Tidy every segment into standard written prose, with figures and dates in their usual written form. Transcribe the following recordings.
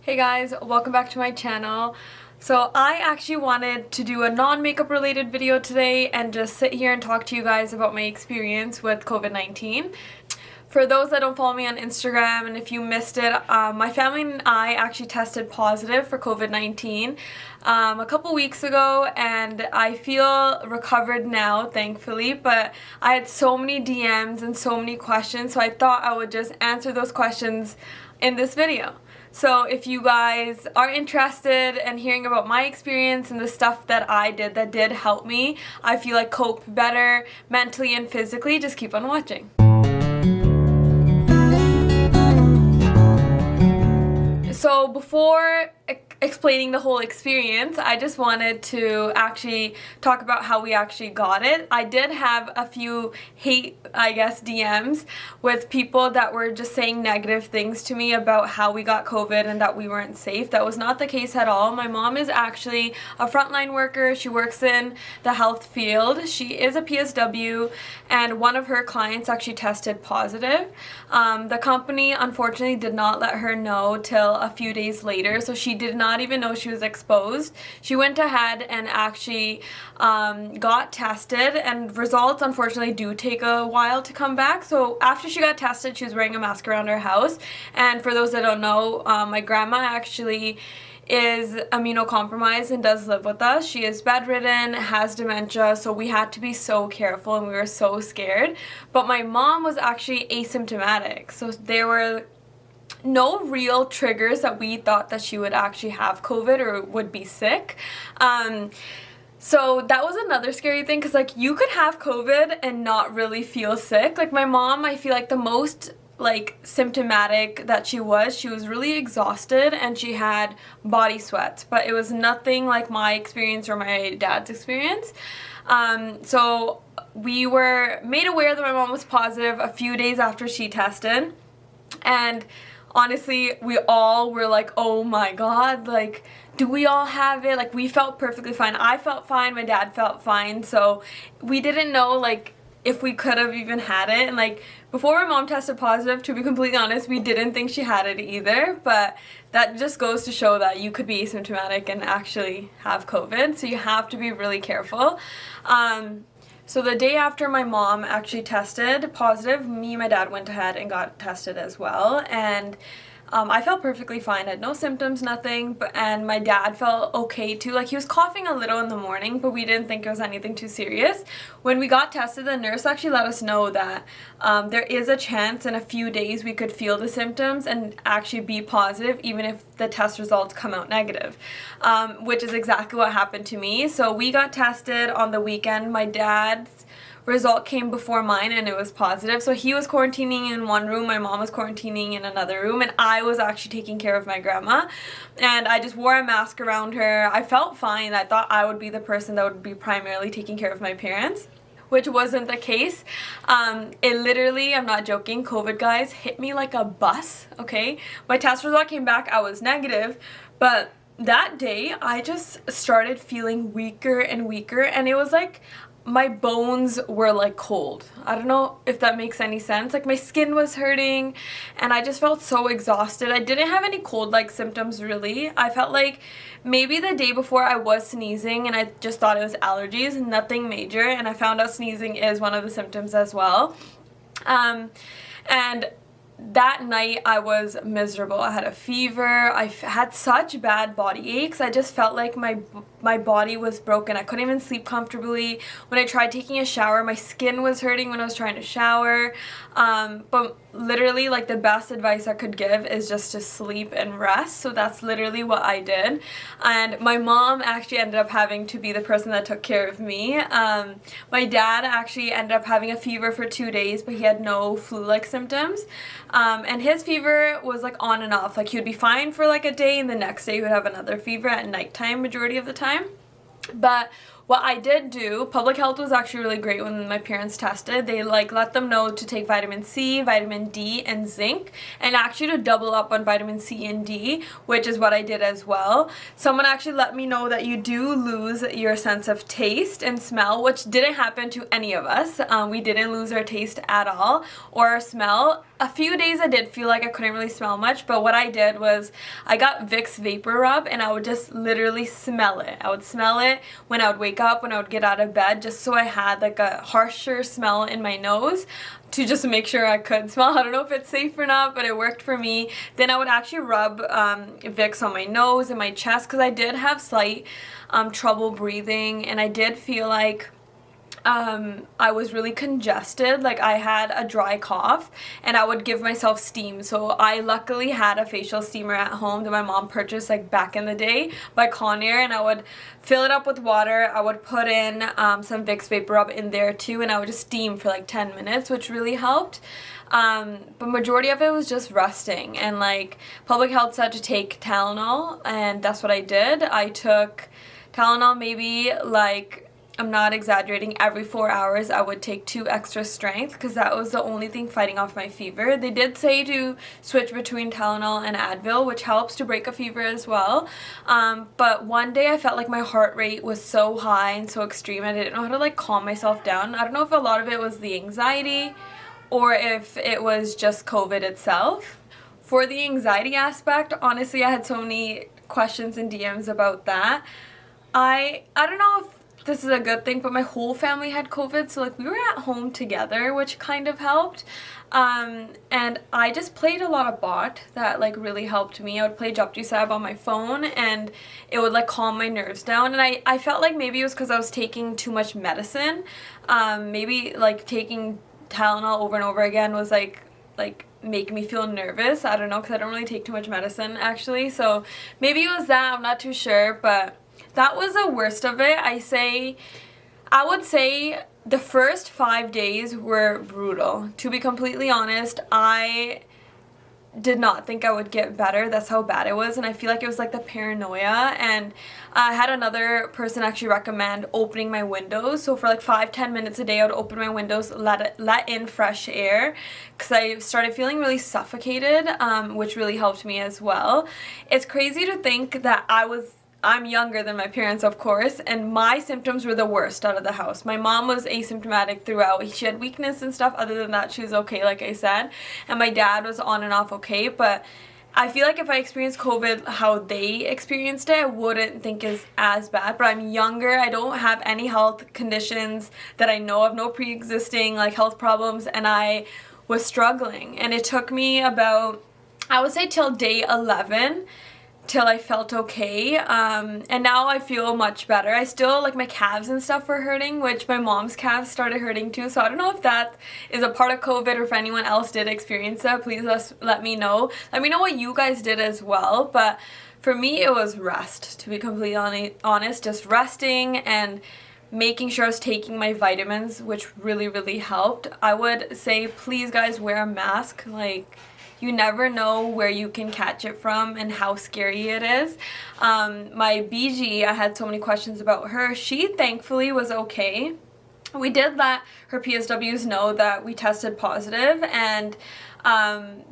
Hey guys, welcome back to my channel. So I actually wanted to do a non-makeup related video today and just sit here and talk to you guys about my experience with COVID-19. For those that don't follow me on Instagram, and if you missed it, my family and I actually tested positive for COVID-19 a couple weeks ago, and I feel recovered now, thankfully, but I had so many DMs and so many questions, so I thought I would just answer those questions in this video. So if you guys are interested in hearing about my experience and the stuff that I did that did help me, I feel like cope better mentally and physically, just keep on watching. So before explaining the whole experience, I just wanted to actually talk about how we actually got it. I did have a few hate, DMs with people that were just saying negative things to me about how we got COVID and that we weren't safe. That was not the case at all. My mom is actually a frontline worker. She works in the health field. She is a PSW, and one of her clients actually tested positive. The company unfortunately did not let her know till a few days later, so she did not even know she was exposed. She went ahead and actually got tested, and results unfortunately do take a while to come back. So after she got tested, she was wearing a mask around her house. And for those that don't know, my grandma actually is immunocompromised and does live with us. She is bedridden, has dementia, so we had to be so careful and we were so scared. But my mom was actually asymptomatic, so there were no real triggers that we thought that she would actually have COVID or would be sick. So that was another scary thing, because like you could have COVID and not really feel sick. Like my mom, I feel like the most symptomatic that she was really exhausted and she had body sweats, but it was nothing like my experience or my dad's experience. So we were made aware that my mom was positive a few days after she tested, and honestly, we all were like, oh my god, like, do we all have it? Like, we felt perfectly fine. I felt fine, my dad felt fine, so we didn't know, like, if we could have even had it. And, like, before my mom tested positive, to be completely honest, we didn't think she had it either, but that just goes to show that you could be asymptomatic and actually have COVID, so you have to be really careful. So the day after my mom actually tested positive, me and my dad went ahead and got tested as well, and I felt perfectly fine. I had no symptoms, nothing, and my dad felt okay too. Like, he was coughing a little in the morning, but we didn't think it was anything too serious. When we got tested, the nurse actually let us know that there is a chance in a few days we could feel the symptoms and actually be positive even if the test results come out negative, which is exactly what happened to me. So we got tested on the weekend. My dad's result came before mine and it was positive. So he was quarantining in one room, my mom was quarantining in another room, and I was actually taking care of my grandma. And I just wore a mask around her. I felt fine. I thought I would be the person that would be primarily taking care of my parents, which wasn't the case. It literally, I'm not joking, COVID guys, hit me like a bus, okay? My test result came back, I was negative, but that day I just started feeling weaker and weaker, and it was like my bones were like cold. I don't know if that makes any sense. Like, my skin was hurting and I just felt so exhausted. I didn't have any cold-like symptoms really. I felt like maybe the day before I was sneezing and I just thought it was allergies, nothing major, and I found out sneezing is one of the symptoms as well. And that night I was miserable. I had a fever. I had such bad body aches. I just felt like my body was broken. I couldn't even sleep comfortably. When I tried taking a shower, my skin was hurting when I was trying to shower. But literally, like, the best advice I could give is just to sleep and rest. So that's literally what I did. And my mom actually ended up having to be the person that took care of me. My dad actually ended up having a fever for 2 days, but he had no flu-like symptoms. And his fever was like on and off. Like, he would be fine for like a day and the next day he would have another fever at nighttime majority of the time. But what I did do, public health was actually really great when my parents tested. They like let them know to take vitamin C, vitamin D, and zinc, and actually to double up on vitamin C and D, which is what I did as well. Someone actually let me know that you do lose your sense of taste and smell, which didn't happen to any of us. We didn't lose our taste at all or our smell. A few days I did feel like I couldn't really smell much, but what I did was I got Vicks Vapor Rub and I would just literally smell it. I would smell it when I would wake up, when I would get out of bed, just so I had like a harsher smell in my nose to just make sure I could smell. I don't know if it's safe or not, but it worked for me. Then I would actually rub Vicks on my nose and my chest because I did have slight trouble breathing, and I did feel like I was really congested, like I had a dry cough, and I would give myself steam. So I luckily had a facial steamer at home that my mom purchased like back in the day by Conair, and I would fill it up with water. I would put in some Vicks Vapor Rub in there too, and I would just steam for like 10 minutes, which really helped. But majority of it was just resting, and like public health said to take Tylenol, and that's what I did. I took Tylenol maybe like, I'm not exaggerating, every 4 hours I would take 2 extra strength because that was the only thing fighting off my fever. They did say to switch between Tylenol and Advil, which helps to break a fever as well. But one day I felt like my heart rate was so high and so extreme, I didn't know how to like calm myself down. I don't know if a lot of it was the anxiety or if it was just COVID itself. For the anxiety aspect, honestly, I had so many questions and DMs about that. I don't know if this is a good thing, but my whole family had COVID, so like we were at home together, which kind of helped. And I just played a lot of bot that like really helped me. I would play Japji Sahib on my phone and it would like calm my nerves down, and I felt like maybe it was because I was taking too much medicine. Maybe like taking Tylenol over and over again was like make me feel nervous. I don't know, because I don't really take too much medicine actually, so maybe it was that, I'm not too sure, but that was the worst of it. I would say the first 5 days were brutal. To be completely honest, I did not think I would get better. That's how bad it was, and I feel like it was like the paranoia. And I had another person actually recommend opening my windows. So for like 5-10 minutes a day, I would open my windows, let in fresh air, because I started feeling really suffocated, which really helped me as well. It's crazy to think that I'm younger than my parents, of course, and my symptoms were the worst out of the house. My mom was asymptomatic throughout. She had weakness and stuff. Other than that, she was okay, like I said. And my dad was on and off okay, but I feel like if I experienced COVID how they experienced it, I wouldn't think is as bad. But I'm younger. I don't have any health conditions that I know of, no pre-existing like health problems, and I was struggling. And it took me about, I would say, till day 11 till I felt okay, and now I feel much better. I still, like, my calves and stuff were hurting, which my mom's calves started hurting too, so I don't know if that is a part of COVID or if anyone else did experience that. Please let me know. Let me know what you guys did as well, but for me it was rest, to be completely honest, just resting and making sure I was taking my vitamins, which really, really helped. I would say, please guys, wear a mask. Like, you never know where you can catch it from and how scary it is. My BG, I had so many questions about her. She thankfully was okay. We did let her PSWs know that we tested positive, and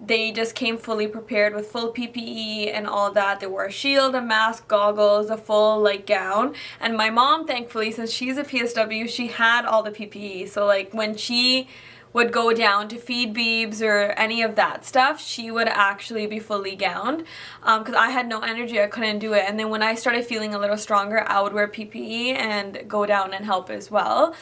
they just came fully prepared with full PPE and all that. They wore a shield, a mask, goggles, a full like gown. And my mom, thankfully, since she's a PSW, she had all the PPE. So like when she would go down to feed beebs or any of that stuff, she would actually be fully gowned, because I had no energy, I couldn't do it. And then when I started feeling a little stronger, I would wear PPE and go down and help as well.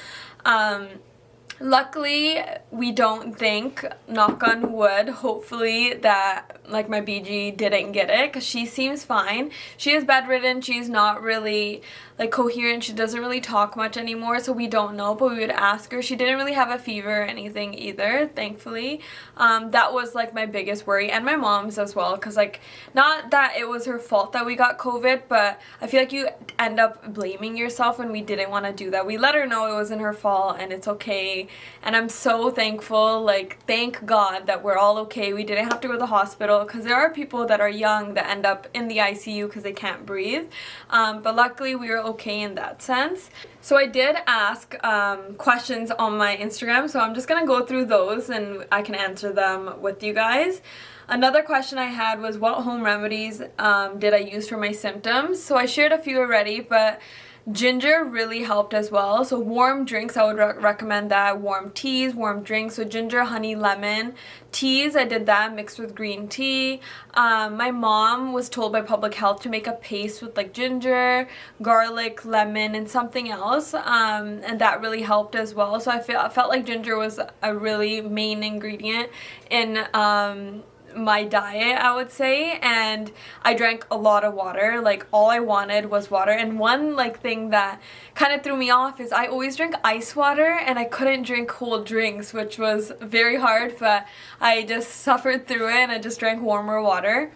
Luckily, we don't think, knock on wood, hopefully, that like my BG didn't get it, because she seems fine. She is bedridden, she's not really like coherent, she doesn't really talk much anymore, so we don't know, but we would ask her. She didn't really have a fever or anything either, thankfully. That was like my biggest worry, and my mom's as well, because like, not that it was her fault that we got COVID, but I feel like you end up blaming yourself, and we didn't want to do that. We let her know it wasn't her fault and it's okay. and I'm so thankful, like, thank God that we're all okay. We didn't have to go to the hospital, because there are people that are young that end up in the ICU because they can't breathe, but luckily we were okay in that sense. So I did ask questions on my Instagram, so I'm just gonna go through those and I can answer them with you guys. Another question I had was, what home remedies did I use for my symptoms? So I shared a few already, but ginger really helped as well. So warm drinks, I would recommend that. Warm teas, warm drinks. So ginger, honey, lemon. Teas, I did that mixed with green tea. My mom was told by public health to make a paste with like ginger, garlic, lemon, and something else. And that really helped as well. So I felt like ginger was a really main ingredient in my diet, I would say, and I drank a lot of water. Like, all I wanted was water. And one like thing that kind of threw me off is I always drink ice water and I couldn't drink cold drinks, which was very hard, but I just suffered through it and I just drank warmer water.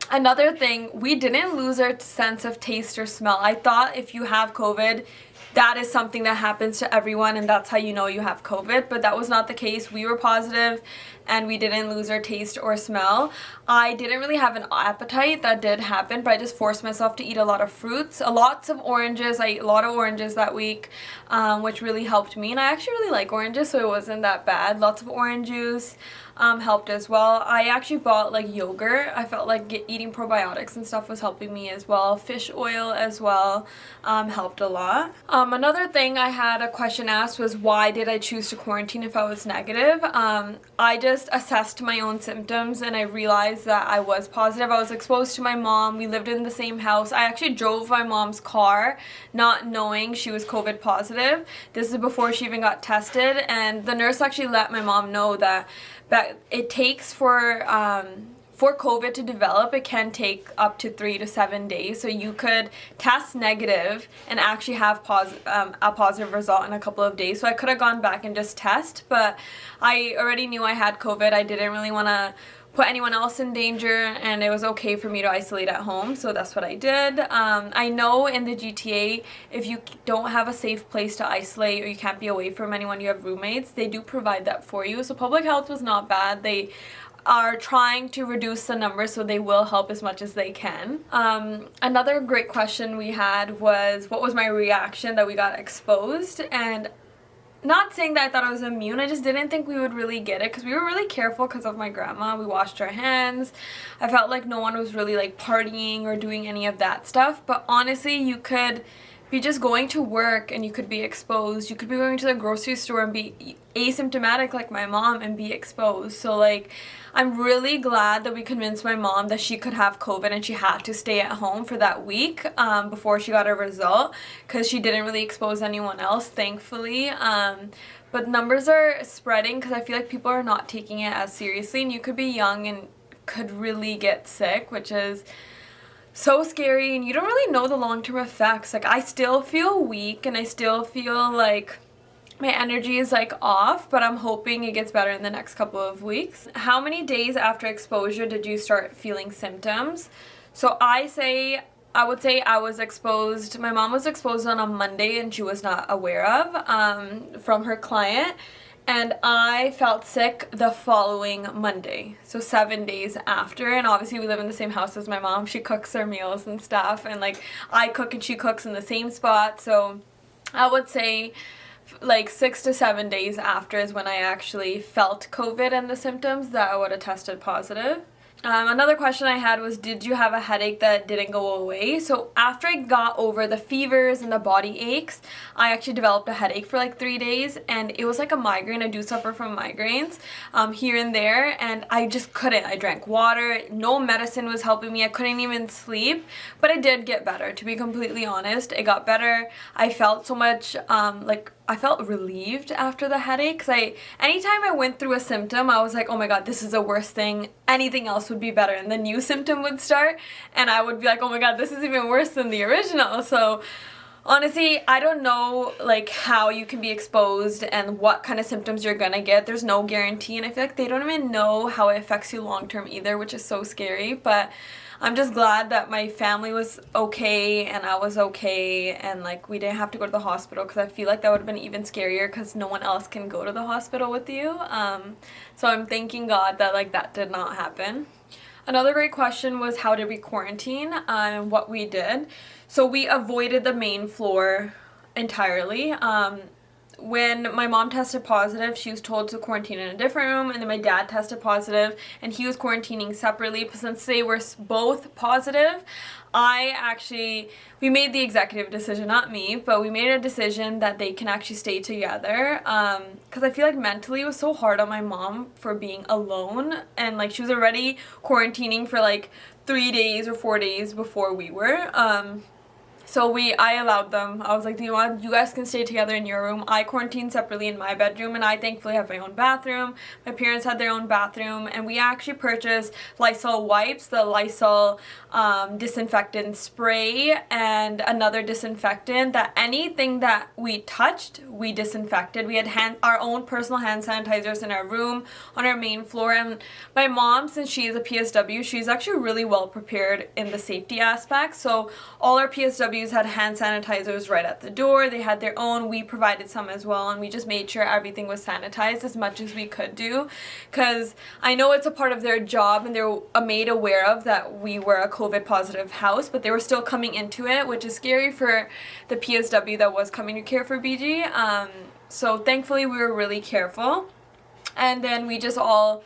Another thing, we didn't lose our sense of taste or smell. I thought if you have COVID, that is something that happens to everyone and that's how you know you have COVID, but that was not the case. We were positive and we didn't lose our taste or smell. I didn't really have an appetite. That did happen, but I just forced myself to eat a lot of fruits, lots of oranges. I ate a lot of oranges that week, which really helped me, and I actually really like oranges, so it wasn't that bad. Lots of orange juice helped as well. I actually bought like yogurt. I felt like eating probiotics and stuff was helping me as well. Fish oil as well helped a lot. Another thing I had a question asked was, why did I choose to quarantine if I was negative? I just assessed my own symptoms and I realized that I was positive. I was exposed to my mom. We lived in the same house. I actually drove my mom's car not knowing she was COVID positive. This is before she even got tested, and the nurse actually let my mom know that it takes for COVID to develop, it can take up to 3 to 7 days. So you could test negative and actually have a positive result in a couple of days. So I could have gone back and just test, but I already knew I had COVID. I didn't really want to put anyone else in danger, and it was okay for me to isolate at home, so that's what I did. I know in the GTA, if you don't have a safe place to isolate or you can't be away from anyone, you have roommates, they do provide that for you. So public health was not bad. They are trying to reduce the numbers, so they will help as much as they can. Another great question we had was, what was my reaction that we got exposed? And not saying that I thought I was immune, I just didn't think we would really get it because we were really careful because of my grandma. We washed our hands. I felt like no one was really like partying or doing any of that stuff, but honestly, you could be just going to work and you could be exposed. You could be going to the grocery store and be asymptomatic like my mom and be exposed. So like, I'm really glad that we convinced my mom that she could have COVID and she had to stay at home for that week before she got her result, because she didn't really expose anyone else, thankfully. But numbers are spreading because I feel like people are not taking it as seriously, and you could be young and could really get sick, which is so scary, and you don't really know the long-term effects. Like, I still feel weak and I still feel like my energy is like off, but I'm hoping it gets better in the next couple of weeks. How many days after exposure did you start feeling symptoms? So I would say I was exposed, my mom was exposed on a Monday and she was not aware of from her client, and I felt sick the following Monday, so 7 days after. And obviously we live in the same house as my mom. She cooks our meals and stuff, and like I cook and she cooks in the same spot, so I would say like 6 to 7 days after is when I actually felt COVID and the symptoms that I would have tested positive. Another question I had was, did you have a headache that didn't go away? So after I got over the fevers and the body aches, I actually developed a headache for like 3 days, and it was like a migraine. I do suffer from migraines here and there, and I just couldn't. I drank water. No medicine was helping me. I couldn't even sleep, but I did get better. To be completely honest, it got better. I felt so much I felt relieved after the headache, because anytime I went through a symptom, I was like, oh my god, this is the worst thing. Anything else would be better. And the new symptom would start, and I would be like, oh my god, this is even worse than the original. So honestly, I don't know like how you can be exposed and what kind of symptoms you're gonna get. There's no guarantee, and I feel like they don't even know how it affects you long term either, which is so scary. But I'm just glad that my family was okay and I was okay, and like we didn't have to go to the hospital, because I feel like that would have been even scarier because no one else can go to the hospital with you. So I'm thanking God that like that did not happen. Another great question was, how did we quarantine and what we did. So we avoided the main floor entirely. When my mom tested positive, she was told to quarantine in a different room, and then my dad tested positive and he was quarantining separately. But since they were both positive, we made the executive decision, not me, but we made a decision that they can actually stay together, because I feel like mentally it was so hard on my mom for being alone, and like she was already quarantining for like 3 days or 4 days before we were. So I allowed them. I was like, you guys can stay together in your room. I quarantined separately in my bedroom, and I thankfully have my own bathroom. My parents had their own bathroom, and we actually purchased Lysol wipes, the Lysol disinfectant spray, and another disinfectant that anything that we touched, we disinfected. We had our own personal hand sanitizers in our room on our main floor, and my mom, since she is a PSW, she's actually really well prepared in the safety aspect. So all our PSWs had hand sanitizers right at the door. They had their own. We provided some as well, and we just made sure everything was sanitized as much as we could do, because I know it's a part of their job and they're made aware of that we were a COVID positive house, but they were still coming into it, which is scary for the PSW that was coming to care for BG. So thankfully we were really careful, and then we just all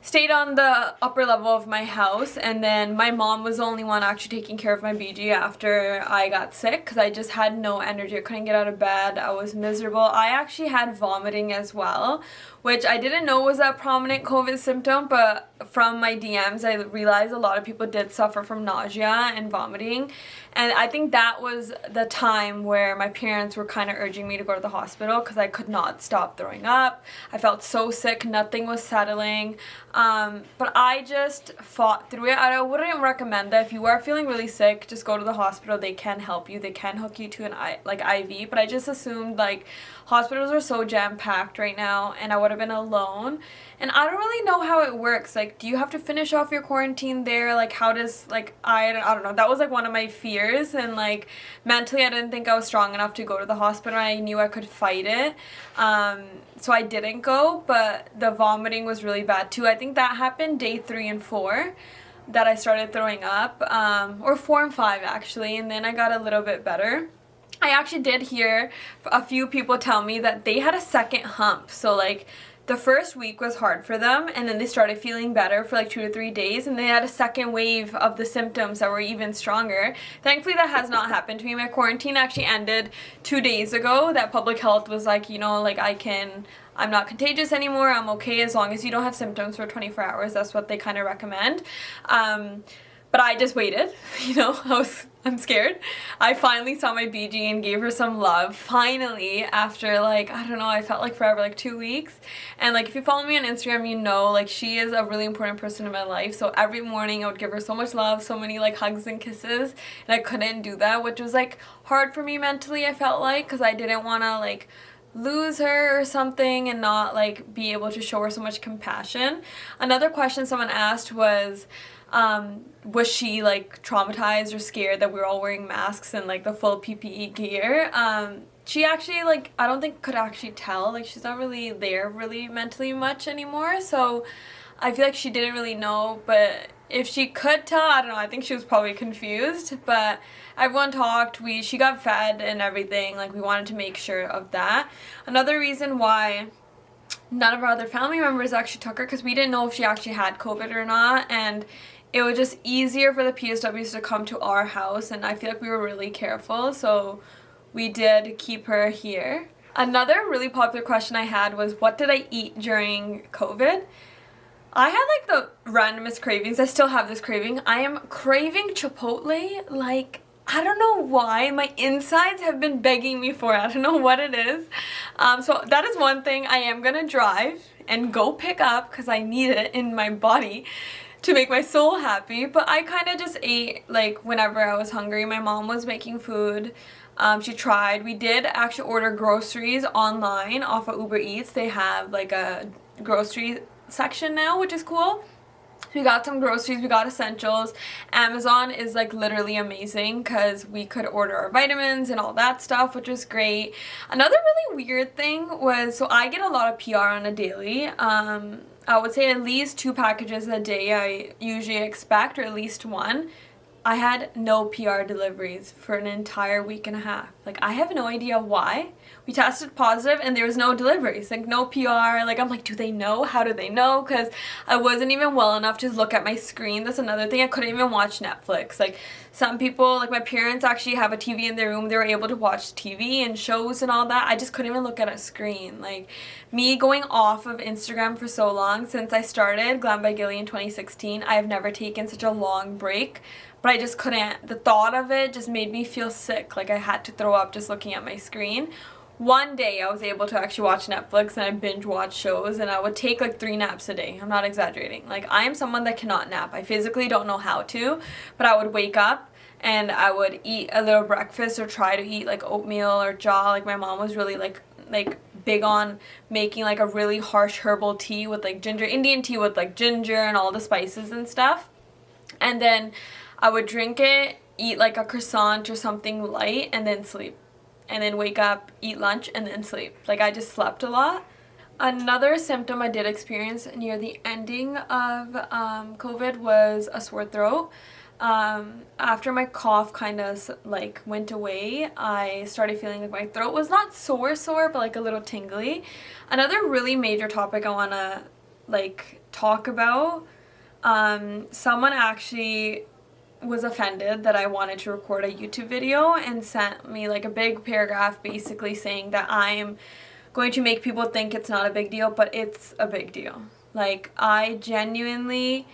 stayed on the upper level of my house, and then my mom was the only one actually taking care of my BG after I got sick, because I just had no energy. I couldn't get out of bed. I was miserable. I actually had vomiting as well, which I didn't know was a prominent COVID symptom, but from my DMs I realized a lot of people did suffer from nausea and vomiting, and I think that was the time where my parents were kind of urging me to go to the hospital because I could not stop throwing up. I felt so sick, nothing was settling. But I just fought through it. I wouldn't recommend that. If you are feeling really sick, just go to the hospital. They can help you. They can hook you to an IV. But I just assumed like hospitals are so jam-packed right now, and I would have been alone. And I don't really know how it works. Like, do you have to finish off your quarantine there? Like, how does, like, I don't know. That was like one of my fears, and like mentally I didn't think I was strong enough to go to the hospital. I knew I could fight it. So I didn't go, but the vomiting was really bad too. I think that happened day 3 and 4 that I started throwing up, or 4 and 5 actually, and then I got a little bit better. I actually did hear a few people tell me that they had a second hump. So like the first week was hard for them, and then they started feeling better for like 2 to 3 days, and they had a second wave of the symptoms that were even stronger. Thankfully that has not happened to me. My quarantine actually ended 2 days ago. That public health was like, you know, like I'm not contagious anymore. I'm okay as long as you don't have symptoms for 24 hours. That's what they kind of recommend. But I just waited, you know, I'm scared. I finally saw my BG and gave her some love, finally, after like, I don't know, I felt like forever, like 2 weeks. And like, if you follow me on Instagram, you know, like she is a really important person in my life. So every morning I would give her so much love, so many like hugs and kisses, and I couldn't do that, which was like hard for me mentally, I felt like, because I didn't want to like lose her or something and not like be able to show her so much compassion. Another question someone asked was she like traumatized or scared that we were all wearing masks and like the full PPE gear? She actually, like, I don't think could actually tell. Like, she's not really there really mentally much anymore, so I feel like she didn't really know. But if she could tell, I don't know, I think she was probably confused. But everyone talked, she got fed and everything. Like, we wanted to make sure of that. Another reason why none of our other family members actually took her, because we didn't know if she actually had COVID or not, and it was just easier for the PSWs to come to our house, and I feel like we were really careful, so we did keep her here. Another really popular question I had was, what did I eat during COVID? I had like the randomest cravings. I still have this craving. I am craving Chipotle. Like, I don't know why. My insides have been begging me for it. I don't know what it is. So that is one thing I am gonna drive and go pick up, because I need it in my body to make my soul happy. But I kind of just ate like whenever I was hungry. My mom was making food. She tried. We did actually order groceries online off of Uber Eats. They have like a grocery section now, which is cool. We got some groceries, we got essentials. Amazon is like literally amazing because we could order our vitamins and all that stuff, which was great. Another really weird thing was, so I get a lot of PR on a daily. I would say at least 2 packages a day I usually expect, or at least 1. I had no PR deliveries for an entire week and a half. Like, I have no idea why. We tested positive and there was no deliveries, like no PR. Like, I'm like, do they know? How do they know? Because I wasn't even well enough to look at my screen. That's another thing. I couldn't even watch Netflix. Like, some people, like my parents actually have a TV in their room. They were able to watch TV and shows and all that. I just couldn't even look at a screen. Like, me going off of Instagram for so long, since I started Glam by Gilly in 2016, I have never taken such a long break. But I just couldn't, the thought of it just made me feel sick. Like, I had to throw up just looking at my screen. One day I was able to actually watch Netflix and I binge watch shows, and I would take like 3 naps a day. I'm not exaggerating. Like, I am someone that cannot nap. I physically don't know how to, but I would wake up and I would eat a little breakfast or try to eat like oatmeal or jaw. Like, my mom was really like big on making like a really harsh herbal tea with like ginger, Indian tea with like ginger and all the spices and stuff. And then I would drink it, eat like a croissant or something light, and then sleep. And then wake up, eat lunch, and then sleep. Like, I just slept a lot. Another symptom I did experience near the ending of COVID was a sore throat. After my cough kind of like went away, I started feeling like my throat was not sore, but like a little tingly. Another really major topic I want to like talk about, someone actually was offended that I wanted to record a YouTube video and sent me like a big paragraph basically saying that I'm going to make people think it's not a big deal, but it's a big deal. Like, I genuinely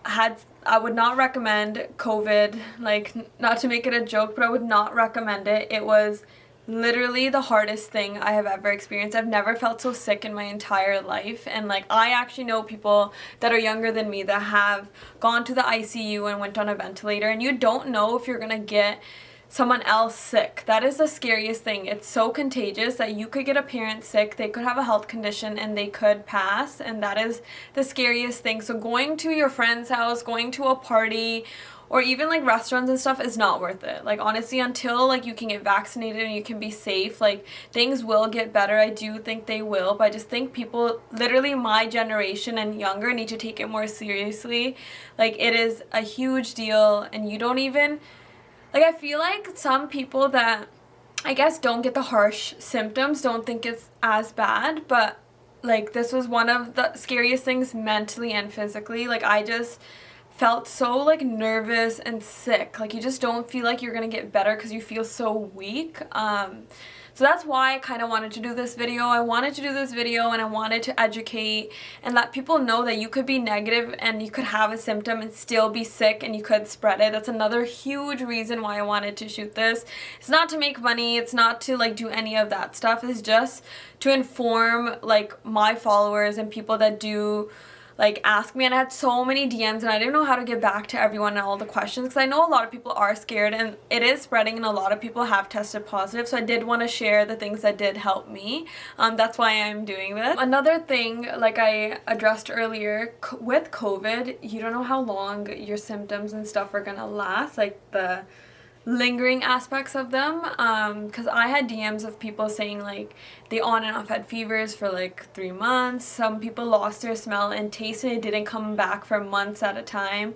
I would not recommend COVID, like, not to make it a joke, but I would not recommend it. It was literally the hardest thing I have ever experienced. I've never felt so sick in my entire life, and like, I actually know people that are younger than me that have gone to the ICU and went on a ventilator, and you don't know if you're gonna get someone else sick. That is the scariest thing. It's so contagious that you could get a parent sick, they could have a health condition, and they could pass, and that is the scariest thing. So going to your friend's house, going to a party, or even like restaurants and stuff is not worth it. Like, honestly, until like you can get vaccinated and you can be safe, like, things will get better. I do think they will, but I just think people, literally my generation and younger, need to take it more seriously. Like, it is a huge deal, and you don't even, like, I feel like some people that I guess don't get the harsh symptoms don't think it's as bad, but like, this was one of the scariest things mentally and physically. Like, I just felt so like nervous and sick. Like, you just don't feel like you're gonna get better because you feel so weak. So that's why I kind of wanted to do this video. I wanted to do this video and I wanted to educate and let people know that you could be negative and you could have a symptom and still be sick and you could spread it. That's another huge reason why I wanted to shoot this. It's not to make money. It's not to like do any of that stuff. It's just to inform like my followers and people that do like ask me, and I had so many DMs and I didn't know how to get back to everyone and all the questions, because I know a lot of people are scared and it is spreading and a lot of people have tested positive, so I did want to share the things that did help me. That's why I'm doing this. Another thing, like I addressed earlier, with COVID, you don't know how long your symptoms and stuff are gonna last, like the lingering aspects of them, because I had DMs of people saying like they on and off had fevers for like 3 months. Some people lost their smell and taste and it didn't come back for months at a time.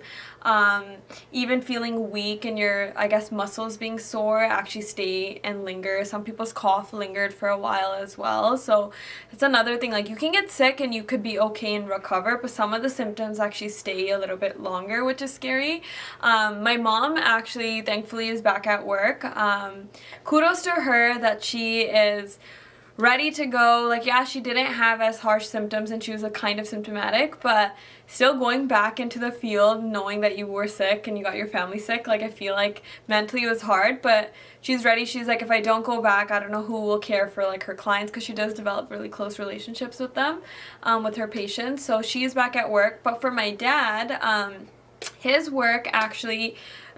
Even feeling weak and your, I guess, muscles being sore actually stay and linger. Some people's cough lingered for a while as well. So it's another thing, like you can get sick and you could be okay and recover, but some of the symptoms actually stay a little bit longer, which is scary. My mom actually thankfully is back at work. Kudos to her that she is ready to go. Like, yeah, she didn't have as harsh symptoms and she was a kind of symptomatic, but still going back into the field knowing that you were sick and you got your family sick, like I feel like mentally it was hard, but she's ready. She's like, if I don't go back, I don't know who will care for like her clients, because she does develop really close relationships with them, with her patients. So she's back at work. But for my dad, his work actually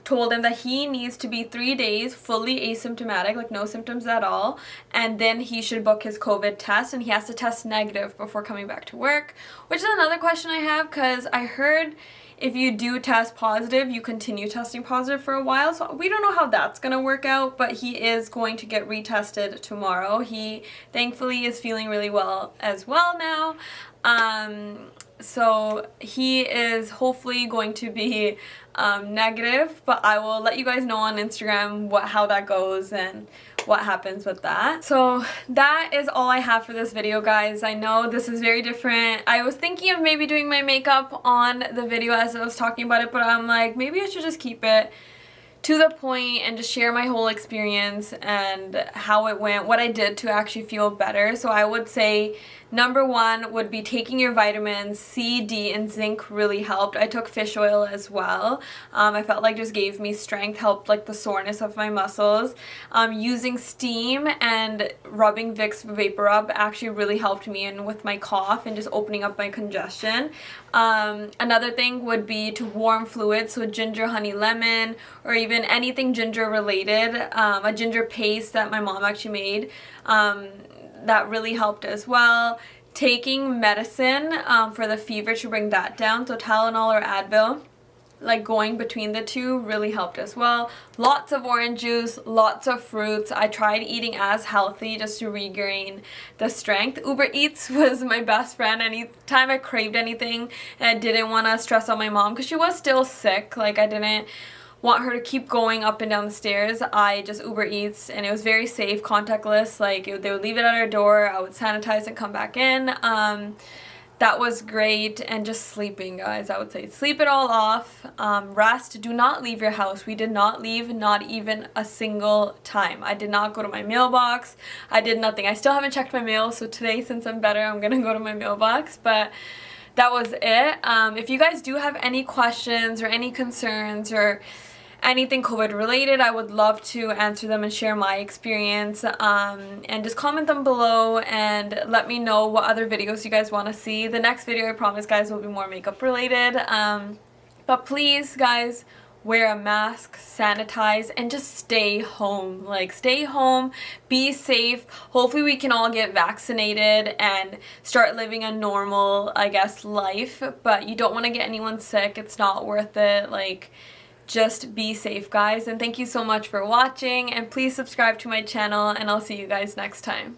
told him that he needs to be 3 days fully asymptomatic, like no symptoms at all, and then he should book his COVID test, and he has to test negative before coming back to work, which is another question I have, because I heard if you do test positive, you continue testing positive for a while, so we don't know how that's going to work out, but he is going to get retested tomorrow. He thankfully is feeling really well as well now. So he is hopefully going to be negative, but I will let you guys know on Instagram how that goes and what happens with that. So that is all I have for this video, guys. I know this is very different. I was thinking of maybe doing my makeup on the video as I was talking about it, but I'm like, maybe I should just keep it to the point and just share my whole experience and how it went, what I did to actually feel better. So I would say number one would be taking your vitamins. C, D, and zinc really helped. I took fish oil as well. I felt like just gave me strength, helped like the soreness of my muscles. Using steam and rubbing Vicks Vapor Rub actually really helped me and with my cough and just opening up my congestion. Another thing would be to warm fluids, so ginger, honey, lemon, or even anything ginger related. A ginger paste that my mom actually made, that really helped as well. Taking medicine for the fever to bring that down, so Tylenol or Advil, like going between the two really helped as well. Lots of orange juice, lots of fruits. I tried eating as healthy just to regain the strength. Uber Eats was my best friend. Anytime I craved anything and I didn't want to stress out my mom because she was still sick, like I didn't want her to keep going up and down the stairs, I just Uber Eats, and it was very safe, contactless. Like they would leave it at our door, I would sanitize and come back in. That was great. And just sleeping, guys, I would say sleep it all off. Rest. Do not leave your house. We did not leave, not even a single time. I did not go to my mailbox. I did nothing. I still haven't checked my mail, so today, since I'm better, I'm gonna go to my mailbox. But that was it. If you guys do have any questions or any concerns or anything COVID related, I would love to answer them and share my experience, and just comment them below and let me know what other videos you guys want to see. The next video, I promise, guys, will be more makeup related, but please, guys, wear a mask, sanitize, and just stay home. Like, stay home, be safe. Hopefully we can all get vaccinated and start living a normal, I guess, life, but you don't want to get anyone sick. It's not worth it. Like, just be safe, guys, and thank you so much for watching, and please subscribe to my channel, and I'll see you guys next time.